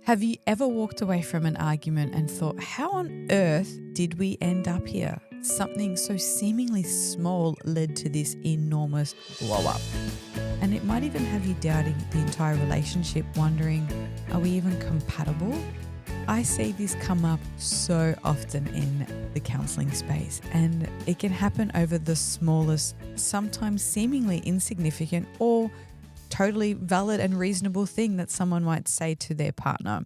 Have you ever walked away from an argument and thought, how on earth did we end up here? Something so seemingly small led to this enormous blow up. And it might even have you doubting the entire relationship, wondering, are we even compatible? I see this come up so often in the counselling space, and it can happen over the smallest, sometimes seemingly insignificant or totally valid and reasonable thing that someone might say to their partner.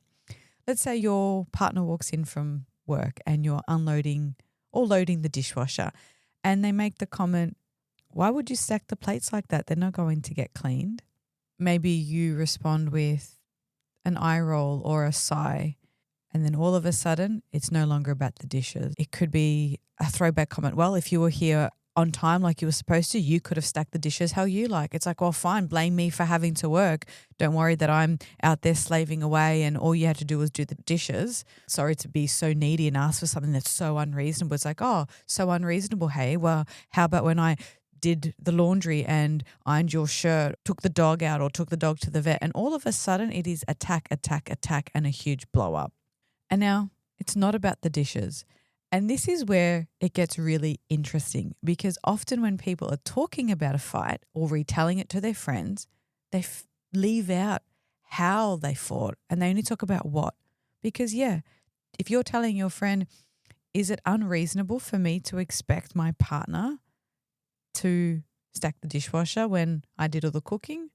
Let's say your partner walks in from work and you're unloading or loading the dishwasher, and they make the comment, why would you stack the plates like that? They're not going to get cleaned. Maybe you respond with an eye roll or a sigh, and then all of a sudden it's no longer about the dishes. It could be a throwback comment. Well, if you were here on time like you were supposed to, you could have stacked the dishes how you like. It's like, well, fine, blame me for having to work. Don't worry that I'm out there slaving away and all you had to do was do the dishes. Sorry to be so needy and ask for something that's so unreasonable. It's like, oh, so unreasonable. Hey, well, how about when I did the laundry and ironed your shirt, took the dog out or took the dog to the vet, and all of a sudden it is attack, and a huge blow up. And now it's not about the dishes. And this is where it gets really interesting, because often when people are talking about a fight or retelling it to their friends, they leave out how they fought and they only talk about what. Because, yeah, if you're telling your friend, is it unreasonable for me to expect my partner to stack the dishwasher when I did all the cooking?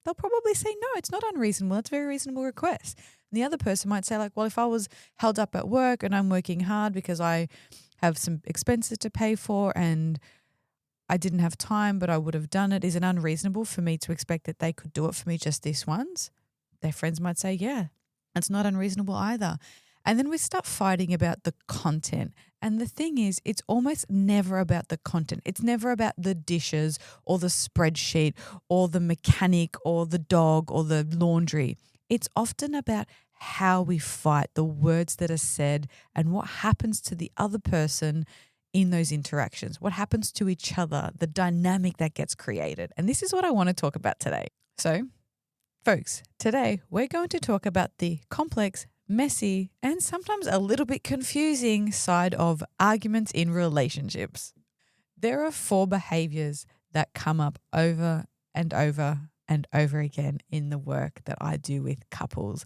They'll probably say, no, it's not unreasonable. It's a very reasonable request. And the other person might say, like, well, if I was held up at work and I'm working hard because I have some expenses to pay for and I didn't have time, but I would have done it, is it unreasonable for me to expect that they could do it for me just this once? Their friends might say, yeah, it's not unreasonable either. And then we start fighting about the content. And the thing is, it's almost never about the content. It's never about the dishes or the spreadsheet or the mechanic or the dog or the laundry. It's often about how we fight, the words that are said, and what happens to the other person in those interactions, what happens to each other, the dynamic that gets created. And this is what I want to talk about today. So, folks, today we're going to talk about the complex, messy, and sometimes a little bit confusing side of arguments in relationships. There are 4 behaviors that come up over and over and over again in the work that I do with couples.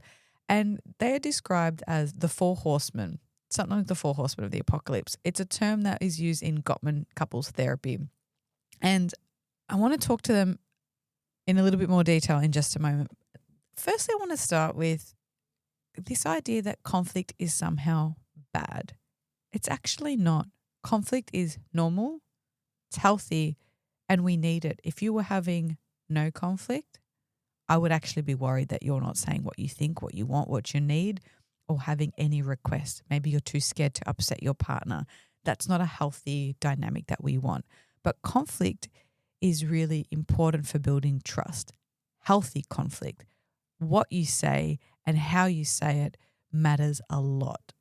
And they are described as the 4 Horsemen, sometimes the 4 Horsemen of the Apocalypse. It's a term that is used in Gottman couples therapy. And I want to talk to them in a little bit more detail in just a moment. Firstly, I want to start with this idea that conflict is somehow bad. It's actually not. Conflict is normal, it's healthy, and we need it. If you were having no conflict, I would actually be worried that you're not saying what you think, what you want, what you need, or having any requests. Maybe you're too scared to upset your partner. That's not a healthy dynamic that we want. But conflict is really important for building trust. Healthy conflict. What you say and how you say it matters a lot.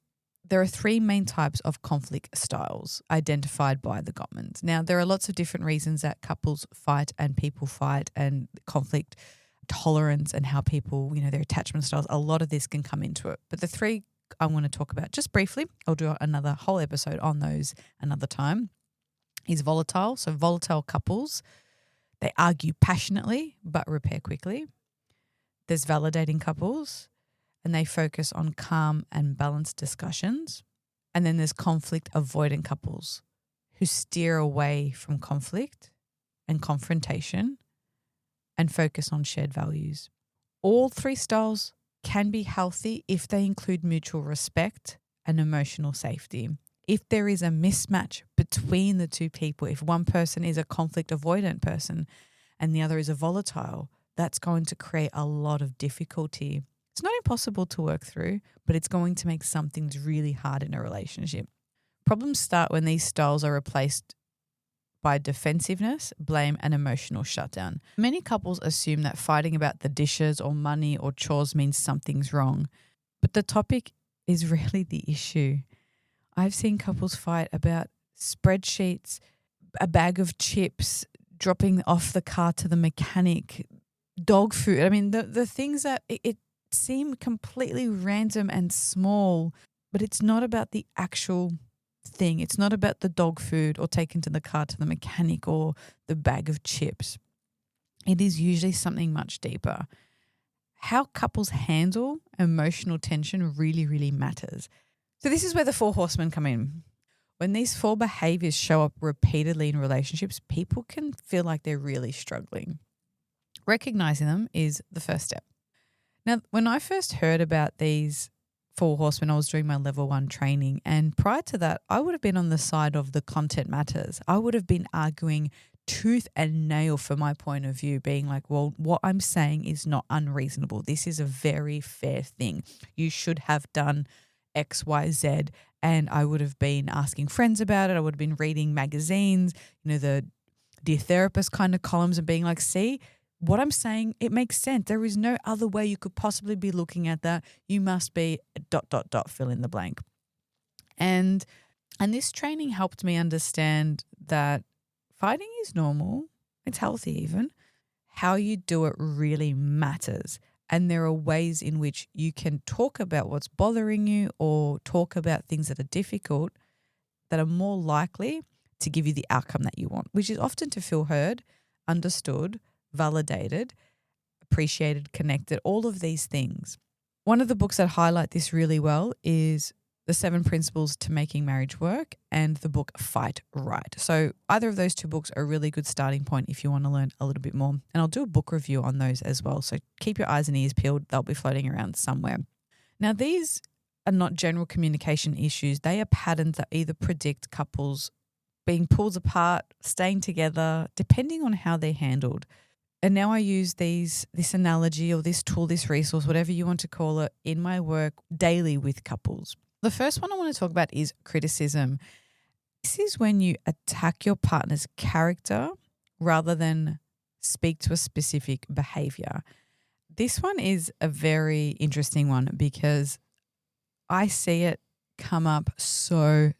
There are 3 main types of conflict styles identified by the Gottmans. Now, there are lots of different reasons that couples fight and people fight, and conflict tolerance and how people, their attachment styles. A lot of this can come into it. But the 3 I want to talk about just briefly, I'll do another whole episode on those another time, is volatile. So volatile couples, they argue passionately but repair quickly. There's validating couples, and they focus on calm and balanced discussions. And then there's conflict avoidant couples who steer away from conflict and confrontation and focus on shared values. All 3 styles can be healthy if they include mutual respect and emotional safety. If there is a mismatch between the 2 people, if one person is a conflict avoidant person and the other is a volatile, that's going to create a lot of difficulty. It's not impossible to work through, but it's going to make some things really hard in a relationship. Problems start when these styles are replaced by defensiveness, blame, and emotional shutdown. Many couples assume that fighting about the dishes or money or chores means something's wrong, but the topic is really the issue. I've seen couples fight about spreadsheets, a bag of chips, dropping off the car to the mechanic, dog food. I mean, the things that seem completely random and small, but it's not about the actual thing. It's not about the dog food or taking to the car to the mechanic or the bag of chips. It is usually something much deeper. How couples handle emotional tension really, really matters. So this is where the Four Horsemen come in. When these four behaviors show up repeatedly in relationships, people can feel like they're really struggling. Recognizing them is the first step. Now, when I first heard about these Four Horsemen, I was doing my level 1 training, and prior to that, I would have been on the side of the content matters. I would have been arguing tooth and nail for my point of view, being like, well, what I'm saying is not unreasonable. This is a very fair thing. You should have done X, Y, Z. And I would have been asking friends about it. I would have been reading magazines, the Dear Therapist kind of columns, and being like, see, what I'm saying, it makes sense. There is no other way you could possibly be looking at that. You must be ... fill in the blank. And this training helped me understand that fighting is normal. It's healthy even. How you do it really matters. And there are ways in which you can talk about what's bothering you or talk about things that are difficult that are more likely to give you the outcome that you want, which is often to feel heard, understood, validated, appreciated, connected, all of these things. One of the books that highlight this really well is The 7 Principles to Making Marriage Work and the book Fight Right. So either of those two books are a really good starting point if you want to learn a little bit more. And I'll do a book review on those as well. So keep your eyes and ears peeled. They'll be floating around somewhere. Now, these are not general communication issues. They are patterns that either predict couples being pulled apart, staying together, depending on how they're handled. And now I use this analogy or this tool, this resource, whatever you want to call it, in my work daily with couples. The first one I want to talk about is criticism. This is when you attack your partner's character rather than speak to a specific behavior. This one is a very interesting one because I see it come up so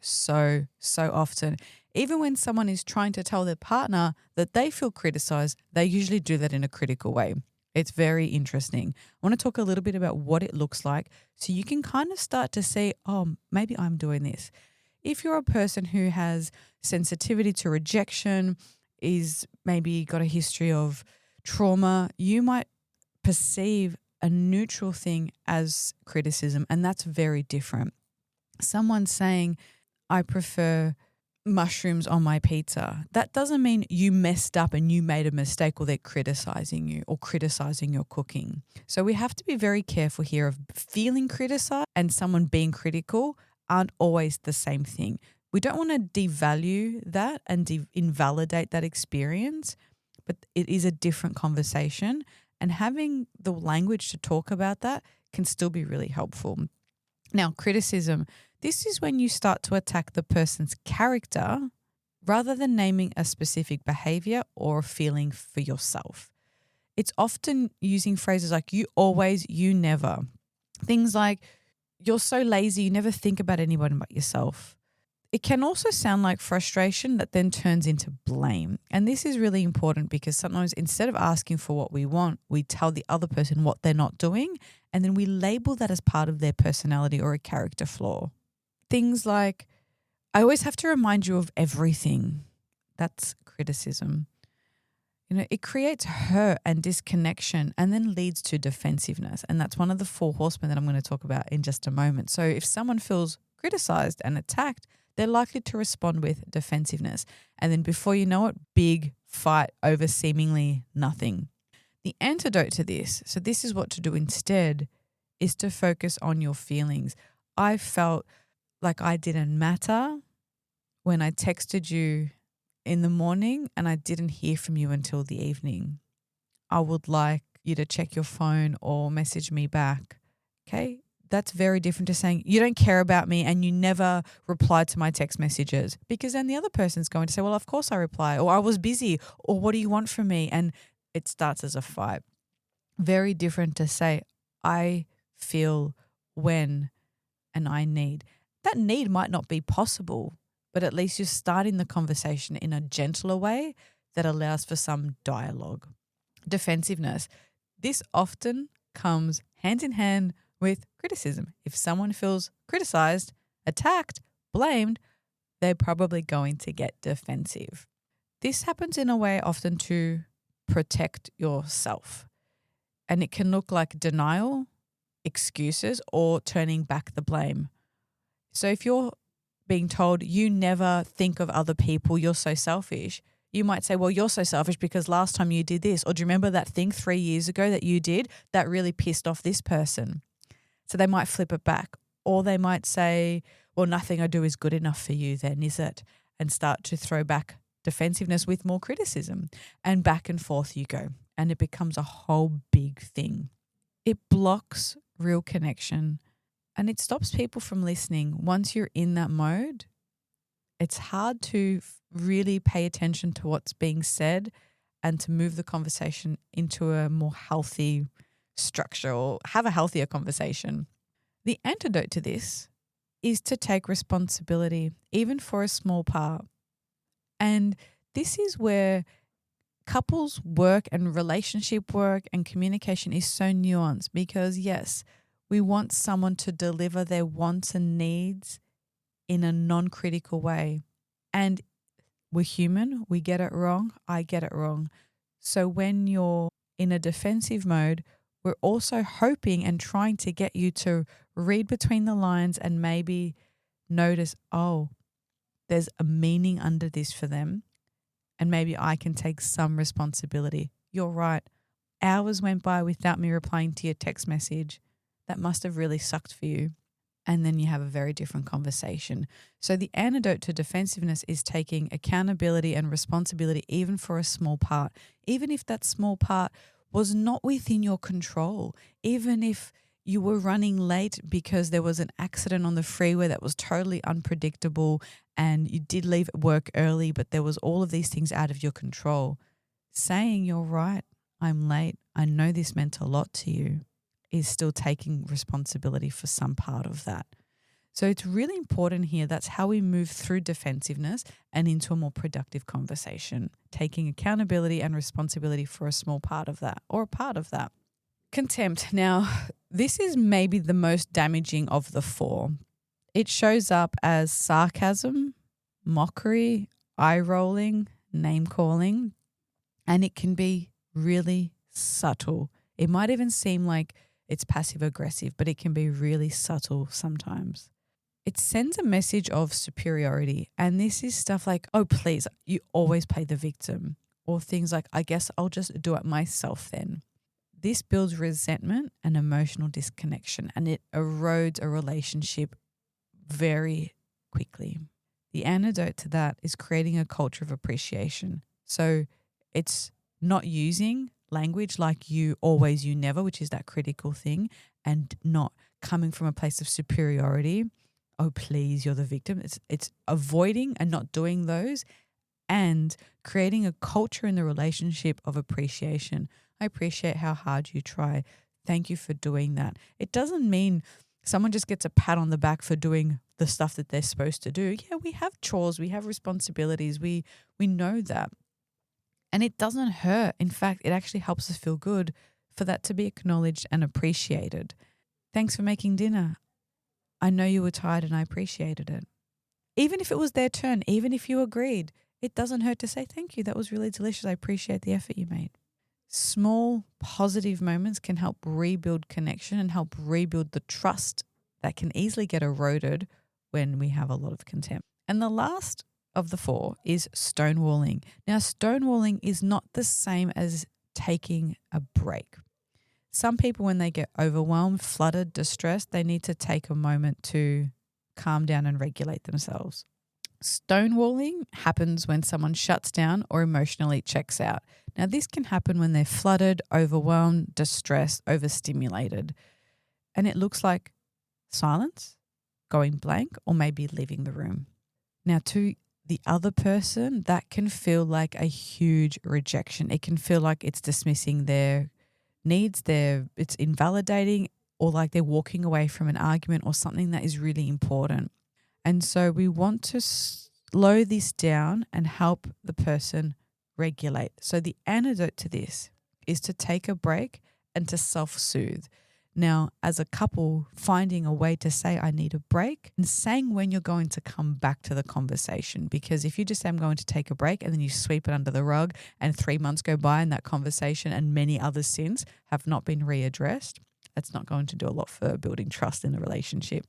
often. Even when someone is trying to tell their partner that they feel criticized, they usually do that in a critical way. It's very interesting. I want to talk a little bit about what it looks like so you can kind of start to see, oh, maybe I'm doing this. If you're a person who has sensitivity to rejection, is maybe got a history of trauma, you might perceive a neutral thing as criticism, and that's very different. Someone saying, I prefer mushrooms on my pizza, that doesn't mean you messed up and you made a mistake or they're criticizing you or criticizing your cooking. So we have to be very careful here of feeling criticized and someone being critical aren't always the same thing. We don't want to devalue that and invalidate that experience, but it is a different conversation, and having the language to talk about that can still be really helpful. Now, criticism. This is when you start to attack the person's character rather than naming a specific behavior or feeling for yourself. It's often using phrases like you always, you never. Things like you're so lazy, you never think about anybody but yourself. It can also sound like frustration that then turns into blame. And this is really important because sometimes instead of asking for what we want, we tell the other person what they're not doing, and then we label that as part of their personality or a character flaw. Things like, I always have to remind you of everything. That's criticism. It creates hurt and disconnection and then leads to defensiveness. And that's one of the 4 horsemen that I'm going to talk about in just a moment. So if someone feels criticized and attacked, they're likely to respond with defensiveness. And then before you know it, big fight over seemingly nothing. The antidote to this, so this is what to do instead, is to focus on your feelings. I felt like I didn't matter when I texted you in the morning and I didn't hear from you until the evening. I would like you to check your phone or message me back. Okay? That's very different to saying you don't care about me and you never replied to my text messages, because then the other person's going to say, well, of course I reply, or I was busy, or what do you want from me? And it starts as a fight. Very different to say I feel when and I need. That need might not be possible, but at least you're starting the conversation in a gentler way that allows for some dialogue. Defensiveness. This often comes hand in hand with criticism. If someone feels criticized, attacked, blamed, they're probably going to get defensive. This happens in a way often to protect yourself. And it can look like denial, excuses, or turning back the blame. So if you're being told you never think of other people, you're so selfish, you might say, well, you're so selfish because last time you did this, or do you remember that thing 3 years ago that you did that really pissed off this person? So they might flip it back, or they might say, well, nothing I do is good enough for you then, is it? And start to throw back defensiveness with more criticism, and back and forth you go. And it becomes a whole big thing. It blocks real connection and it stops people from listening. Once you're in that mode, it's hard to really pay attention to what's being said and to move the conversation into a more healthy structure or have a healthier conversation. The antidote to this is to take responsibility, even for a small part. And this is where couples work and relationship work and communication is so nuanced, because yes, we want someone to deliver their wants and needs in a non-critical way. And we're human, we get it wrong, I get it wrong. So when you're in a defensive mode, we're also hoping and trying to get you to read between the lines and maybe notice, oh, there's a meaning under this for them. And maybe I can take some responsibility. You're right. Hours went by without me replying to your text message. That must have really sucked for you. And then you have a very different conversation. So the antidote to defensiveness is taking accountability and responsibility even for a small part. Even if that small part was not within your control. Even if you were running late because there was an accident on the freeway that was totally unpredictable and you did leave work early, but there was all of these things out of your control. Saying you're right, I'm late, I know this meant a lot to you, is still taking responsibility for some part of that. So it's really important here. That's how we move through defensiveness and into a more productive conversation, taking accountability and responsibility for a small part of that or a part of that. Contempt. Now, this is maybe the most damaging of the four. It shows up as sarcasm, mockery, eye-rolling, name-calling, and it can be really subtle. It might even seem like it's passive-aggressive, but it can be really subtle sometimes. It sends a message of superiority, and this is stuff like, oh, please, you always play the victim, or things like, I guess I'll just do it myself then. This builds resentment and emotional disconnection, and it erodes a relationship very quickly. The antidote to that is creating a culture of appreciation. So it's not using language like you always, you never, which is that critical thing, and not coming from a place of superiority. Oh, please, you're the victim. It's avoiding and not doing those, and creating a culture in the relationship of appreciation. I appreciate how hard you try. Thank you for doing that. It doesn't mean someone just gets a pat on the back for doing the stuff that they're supposed to do. Yeah, we have chores, we have responsibilities, we know that. And it doesn't hurt. In fact, it actually helps us feel good for that to be acknowledged and appreciated. Thanks for making dinner. I know you were tired and I appreciated it. Even if it was their turn, even if you agreed, it doesn't hurt to say thank you. That was really delicious. I appreciate the effort you made. Small positive moments can help rebuild connection and help rebuild the trust that can easily get eroded when we have a lot of contempt. And the last of the four is stonewalling. Now, stonewalling is not the same as taking a break. Some people, when they get overwhelmed, flooded, distressed, they need to take a moment to calm down and regulate themselves. Stonewalling happens when someone shuts down or emotionally checks out. Now, this can happen when they're flooded, overwhelmed, distressed, overstimulated. And it looks like silence, going blank, or maybe leaving the room. Now, to the other person, that can feel like a huge rejection. It can feel like it's dismissing their needs, it's invalidating, or like they're walking away from an argument or something that is really important. And so we want to slow this down and help the person regulate. So the antidote to this is to take a break and to self-soothe. Now, as a couple, finding a way to say, I need a break, and saying when you're going to come back to the conversation. Because if you just say, I'm going to take a break, and then you sweep it under the rug and 3 months go by and that conversation and many others since have not been readdressed, that's not going to do a lot for building trust in the relationship.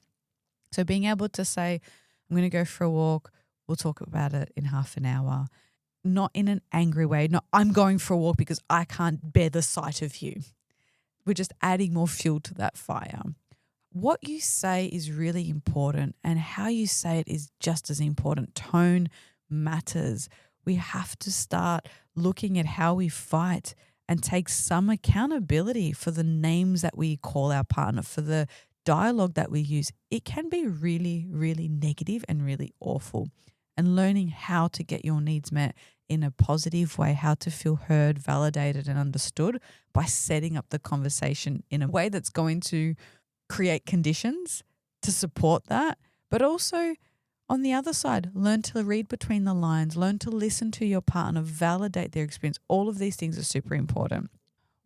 So being able to say, I'm going to go for a walk, we'll talk about it in half an hour, not in an angry way, not I'm going for a walk because I can't bear the sight of you. We're just adding more fuel to that fire. What you say is really important, and how you say it is just as important. Tone matters. We have to start looking at how we fight and take some accountability for the names that we call our partner, for the dialogue that we use. It can be really, really negative and really awful. And learning how to get your needs met in a positive way, how to feel heard, validated, and understood by setting up the conversation in a way that's going to create conditions to support that. But also on the other side, learn to read between the lines, learn to listen to your partner, validate their experience. All of these things are super important.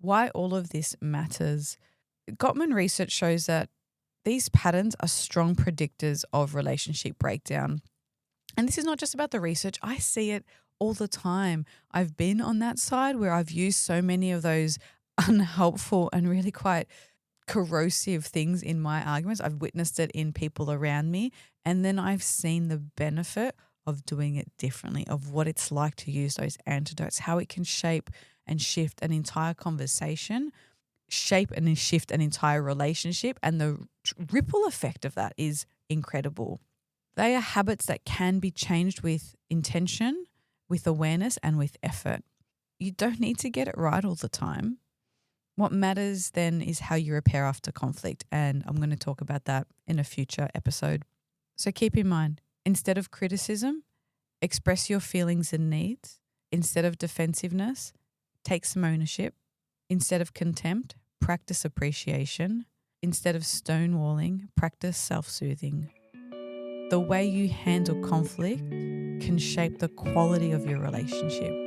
Why all of this matters. Gottman research shows that these patterns are strong predictors of relationship breakdown. And this is not just about the research. I see it all the time. I've been on that side where I've used so many of those unhelpful and really quite corrosive things in my arguments. I've witnessed it in people around me, and then I've seen the benefit of doing it differently, of what it's like to use those antidotes, how it can shape and shift an entire conversation, shape and shift an entire relationship, and the ripple effect of that is incredible. They are habits that can be changed with intention, with awareness, and with effort. You don't need to get it right all the time. What matters then is how you repair after conflict, and I'm going to talk about that in a future episode. So keep in mind, instead of criticism, express your feelings and needs. Instead of defensiveness, take some ownership. Instead of contempt, practice appreciation. Instead of stonewalling, practice self-soothing. The way you handle conflict can shape the quality of your relationship.